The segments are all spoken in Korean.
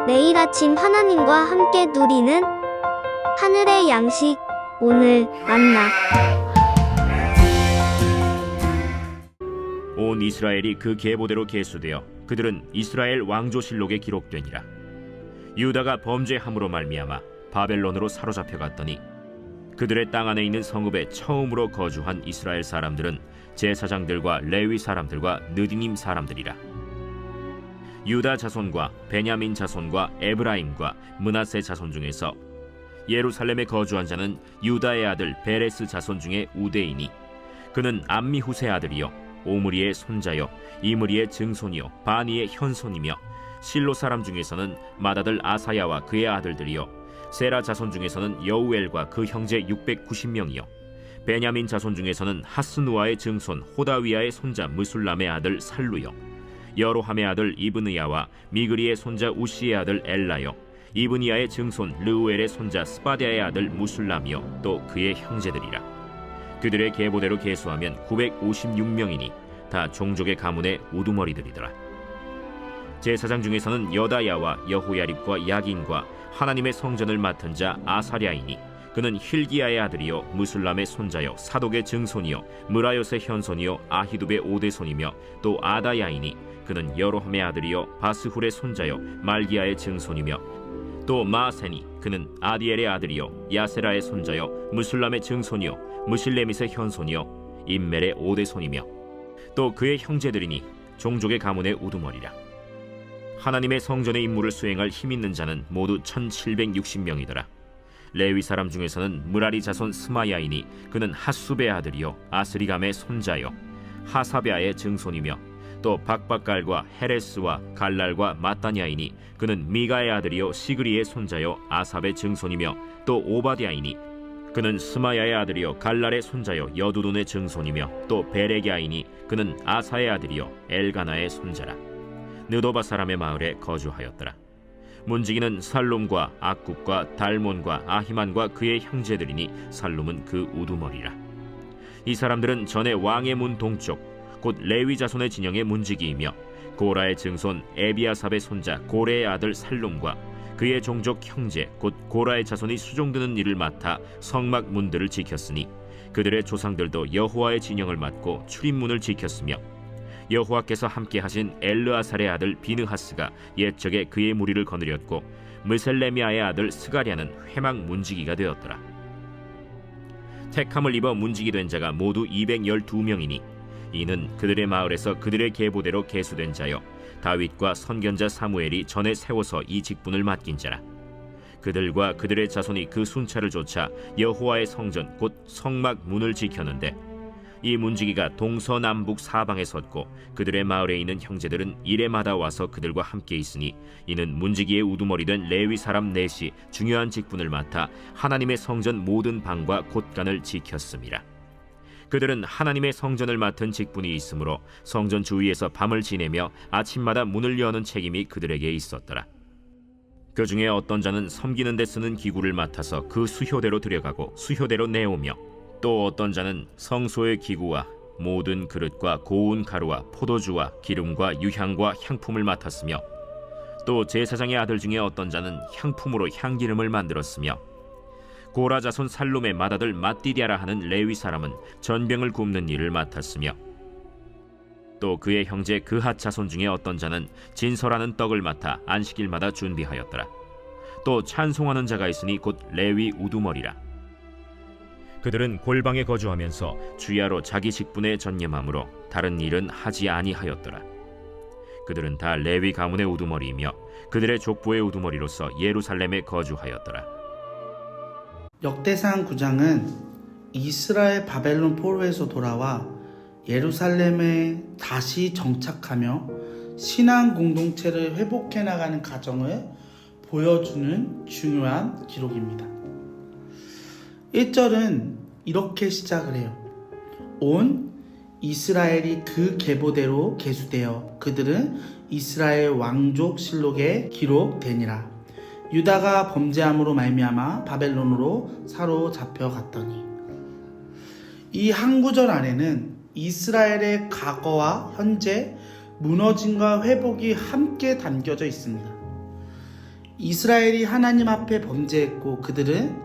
매일 아침 하나님과 함께 누리는 하늘의 양식, 오늘 만나. 온 이스라엘이 그 계보대로 계수되어 그들은 이스라엘 왕조실록에 기록되니라. 유다가 범죄함으로 말미암아 바벨론으로 사로잡혀 갔더니 그들의 땅 안에 있는 성읍에 처음으로 거주한 이스라엘 사람들은 제사장들과 레위 사람들과 느디님 사람들이라. 유다 자손과 베냐민 자손과 에브라임과 므낫세 자손 중에서 예루살렘에 거주한 자는 유다의 아들 베레스 자손 중에 우대이니 그는 암미후세 아들이요 오므리의 손자요 이므리의 증손이요 바니의 현손이며 실로 사람 중에서는 맏아들 아사야와 그의 아들들이요 세라 자손 중에서는 여우엘과 그 형제 690명이요 베냐민 자손 중에서는 하스누아의 증손 호다위아의 손자 무술람의 아들 살루요 여로함의 아들 이브느야와 미그리의 손자 우시의 아들 엘라요 이브니야의 증손 르우엘의 손자 스바디아의 아들 무술람이요 또 그의 형제들이라. 그들의 계보대로 계수하면 956명이니 다 종족의 가문의 우두머리들이더라. 제사장 중에서는 여다야와 여호야립과 야긴과 하나님의 성전을 맡은 자 아사랴이니 그는 힐기야의 아들이요 무술람의 손자요 사독의 증손이요 무라요스의 현손이요 아히두베의 오대손이며 또 아다야이니 그는 여로함의 아들이요 바스훌의 손자요 말기야의 증손이며 또 마세니 그는 아디엘의 아들이요 야세라의 손자요 무술람의 증손이요 무실레밋의 현손이요 임멜의 오대손이며 또 그의 형제들이니 종족의 가문의 우두머리라. 하나님의 성전의 임무를 수행할 힘 있는 자는 모두 1760명이더라. 레위 사람 중에서는 무라리 자손 스마야이니 그는 핫수베의 아들이요 아스리감의 손자요 하사베아의 증손이며 또 박박갈과 헤레스와 갈랄과 마따냐이니 그는 미가의 아들이요 시그리의 손자요 아삽의 증손이며 또 오바디아이니 그는 스마야의 아들이요 갈랄의 손자요 여두둔의 증손이며 또 베레기아이니 그는 아사의 아들이요 엘가나의 손자라. 느도바 사람의 마을에 거주하였더라. 문지기는 살룸과 악굽과 달몬과 아히만과 그의 형제들이니 살룸은 그 우두머리라. 이 사람들은 전에 왕의 문 동쪽 곧 레위 자손의 진영의 문지기이며 고라의 증손 에비아삽의 손자 고레의 아들 살룸과 그의 종족 형제 곧 고라의 자손이 수종드는 일을 맡아 성막 문들을 지켰으니 그들의 조상들도 여호와의 진영을 맡고 출입문을 지켰으며 여호와께서 함께 하신 엘르아살의 아들 비느하스가 옛적에 그의 무리를 거느렸고 무셀레미아의 아들 스가랴는 회막 문지기가 되었더라. 택함을 입어 문지기 된 자가 모두 212명이니 이는 그들의 마을에서 그들의 계보대로 계수된 자요 다윗과 선견자 사무엘이 전에 세워서 이 직분을 맡긴 자라. 그들과 그들의 자손이 그 순찰을 좇아 여호와의 성전 곧 성막 문을 지켰는데 이 문지기가 동서남북 사방에 섰고 그들의 마을에 있는 형제들은 이레마다 와서 그들과 함께 있으니 이는 문지기의 우두머리 된 레위 사람 넷이 중요한 직분을 맡아 하나님의 성전 모든 방과 곳간을 지켰음이라. 그들은 하나님의 성전을 맡은 직분이 있으므로 성전 주위에서 밤을 지내며 아침마다 문을 여는 책임이 그들에게 있었더라. 그 중에 어떤 자는 섬기는 데 쓰는 기구를 맡아서 그 수효대로 들여가고 수효대로 내오며 또 어떤 자는 성소의 기구와 모든 그릇과 고운 가루와 포도주와 기름과 유향과 향품을 맡았으며 또 제사장의 아들 중에 어떤 자는 향품으로 향기름을 만들었으며 고라 자손 살룸의 맏아들 맏디디아라 하는 레위 사람은 전병을 굽는 일을 맡았으며 또 그의 형제 그핫 자손 중에 어떤 자는 진설하는 떡을 맡아 안식일마다 준비하였더라. 또 찬송하는 자가 있으니 곧 레위 우두머리라. 그들은 골방에 거주하면서 주야로 자기 직분에 전념하므로 다른 일은 하지 아니하였더라. 그들은 다 레위 가문의 우두머리이며 그들의 족보의 우두머리로서 예루살렘에 거주하였더라. 역대상 9장은 이스라엘 바벨론 포로에서 돌아와 예루살렘에 다시 정착하며 신앙 공동체를 회복해 나가는 과정을 보여주는 중요한 기록입니다. 1절은 이렇게 시작을 해요. 온 이스라엘이 그 계보대로 계수되어 그들은 이스라엘 왕족 실록에 기록되니라. 유다가 범죄함으로 말미암아 바벨론으로 사로잡혀 갔더니 이 한 구절 안에는 이스라엘의 과거와 현재 무너짐과 회복이 함께 담겨져 있습니다. 이스라엘이 하나님 앞에 범죄했고 그들은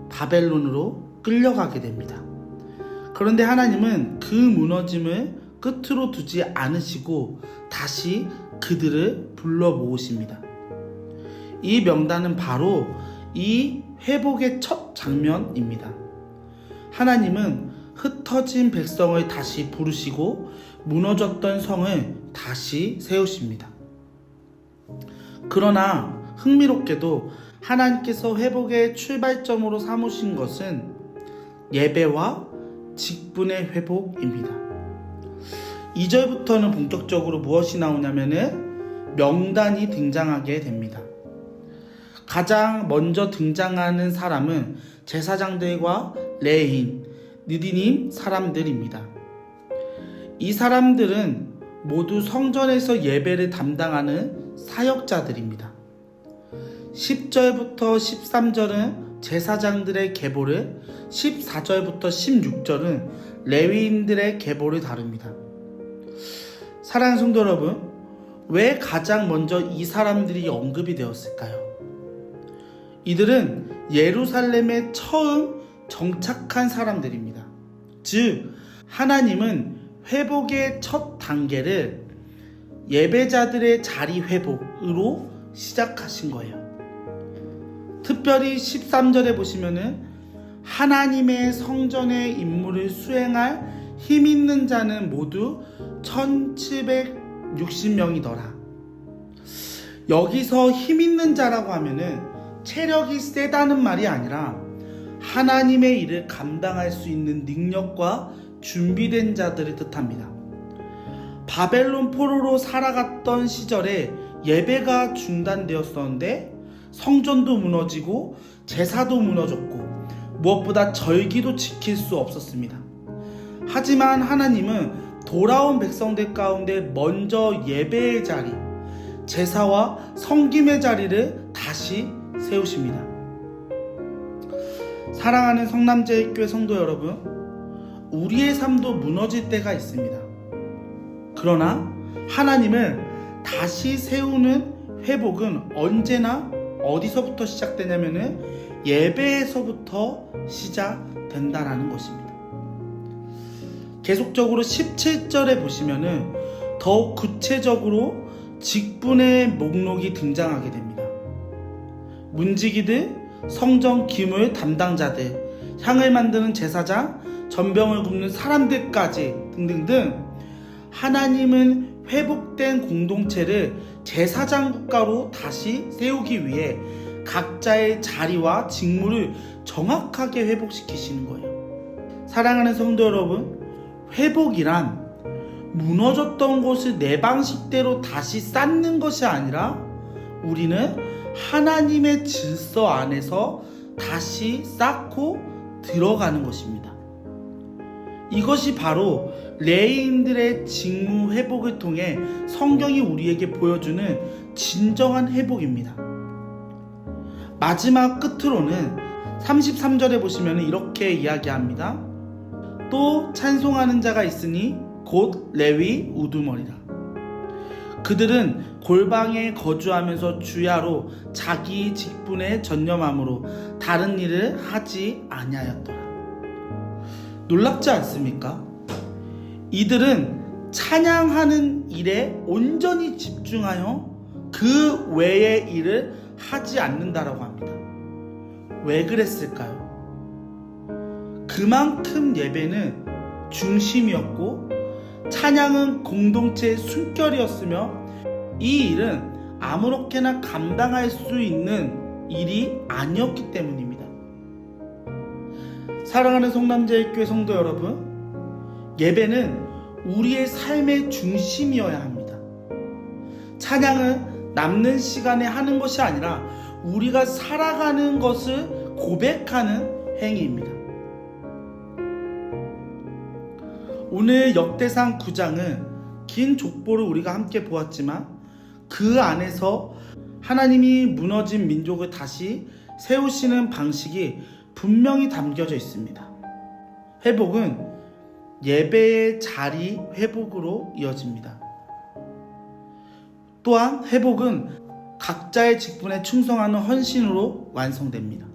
바벨론으로 끌려가게 됩니다. 그런데 하나님은 그 무너짐을 끝으로 두지 않으시고 다시 그들을 불러 모으십니다. 이 명단은 바로 이 회복의 첫 장면입니다. 하나님은 흩어진 백성을 다시 부르시고 무너졌던 성을 다시 세우십니다. 그러나 흥미롭게도 하나님께서 회복의 출발점으로 삼으신 것은 예배와 직분의 회복입니다. 2절부터는 본격적으로 무엇이 나오냐면은 명단이 등장하게 됩니다. 가장 먼저 등장하는 사람은 제사장들과 레위인, 느디님 사람들입니다. 이 사람들은 모두 성전에서 예배를 담당하는 사역자들입니다. 10절부터 13절은 제사장들의 계보를, 14절부터 16절은 레위인들의 계보를 다룹니다. 사랑하는 성도 여러분, 왜 가장 먼저 이 사람들이 언급이 되었을까요? 이들은 예루살렘에 처음 정착한 사람들입니다. 즉, 하나님은 회복의 첫 단계를 예배자들의 자리 회복으로 시작하신 거예요. 특별히 13절에 보시면은 하나님의 성전의 임무를 수행할 힘 있는 자는 모두 1760명이더라. 여기서 힘 있는 자라고 하면은 체력이 세다는 말이 아니라 하나님의 일을 감당할 수 있는 능력과 준비된 자들을 뜻합니다. 바벨론 포로로 살아갔던 시절에 예배가 중단되었었는데 성전도 무너지고 제사도 무너졌고 무엇보다 절기도 지킬 수 없었습니다. 하지만 하나님은 돌아온 백성들 가운데 먼저 예배의 자리, 제사와 섬김의 자리를 다시 세우십니다. 사랑하는 성남제일교회 성도 여러분, 우리의 삶도 무너질 때가 있습니다. 그러나 하나님은 다시 세우는 회복은 언제나 어디서부터 시작되냐면은 예배에서부터 시작된다라는 것입니다. 계속적으로 17절에 보시면은 더욱 구체적으로 직분의 목록이 등장하게 됩니다. 문지기들, 성전 기물 담당자들, 향을 만드는 제사장, 전병을 굽는 사람들까지 등등등. 하나님은 회복된 공동체를 제사장 국가로 다시 세우기 위해 각자의 자리와 직무를 정확하게 회복시키시는 거예요. 사랑하는 성도 여러분, 회복이란 무너졌던 것을 내 방식대로 다시 쌓는 것이 아니라 우리는 하나님의 질서 안에서 다시 쌓고 들어가는 것입니다. 이것이 바로 레위인들의 직무 회복을 통해 성경이 우리에게 보여주는 진정한 회복입니다. 마지막 끝으로는 33절에 보시면 이렇게 이야기합니다. 또 찬송하는 자가 있으니 곧 레위 우두머리라. 그들은 골방에 거주하면서 주야로 자기 직분에 전념함으로 다른 일을 하지 아니하였더라. 놀랍지 않습니까? 이들은 찬양하는 일에 온전히 집중하여 그 외의 일을 하지 않는다라고 합니다. 왜 그랬을까요? 그만큼 예배는 중심이었고 찬양은 공동체의 숨결이었으며 이 일은 아무렇게나 감당할 수 있는 일이 아니었기 때문입니다. 사랑하는 성남제일교회 성도 여러분, 예배는 우리의 삶의 중심이어야 합니다. 찬양은 남는 시간에 하는 것이 아니라 우리가 살아가는 것을 고백하는 행위입니다. 오늘 역대상 9장은 긴 족보를 우리가 함께 보았지만 그 안에서 하나님이 무너진 민족을 다시 세우시는 방식이 분명히 담겨져 있습니다. 회복은 예배의 자리 회복으로 이어집니다. 또한 회복은 각자의 직분에 충성하는 헌신으로 완성됩니다.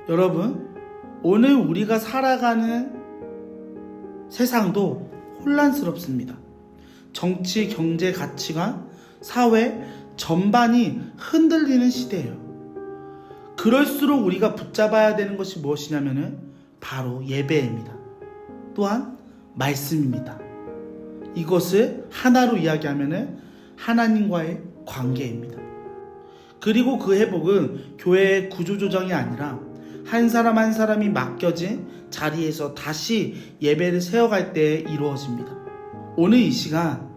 여러분, 오늘 우리가 살아가는 세상도 혼란스럽습니다. 정치, 경제, 가치관, 사회 전반이 흔들리는 시대예요. 그럴수록 우리가 붙잡아야 되는 것이 무엇이냐면은 바로 예배입니다. 또한 말씀입니다. 이것을 하나로 이야기하면은 하나님과의 관계입니다. 그리고 그 회복은 교회의 구조조정이 아니라 한 사람 한 사람이 맡겨진 자리에서 다시 예배를 세워갈 때에 이루어집니다. 오늘 이 시간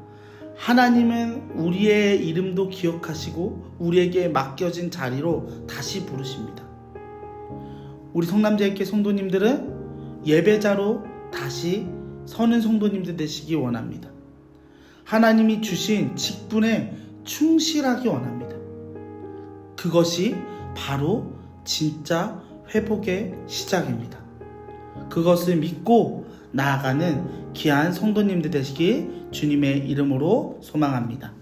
하나님은 우리의 이름도 기억하시고 우리에게 맡겨진 자리로 다시 부르십니다. 우리 성남제일교회 성도님들은 예배자로 다시 서는 성도님들 되시기 원합니다. 하나님이 주신 직분에 충실하기 원합니다. 그것이 바로 진짜 회복의 시작입니다. 그것을 믿고 나아가는 귀한 성도님들 되시기 주님의 이름으로 소망합니다.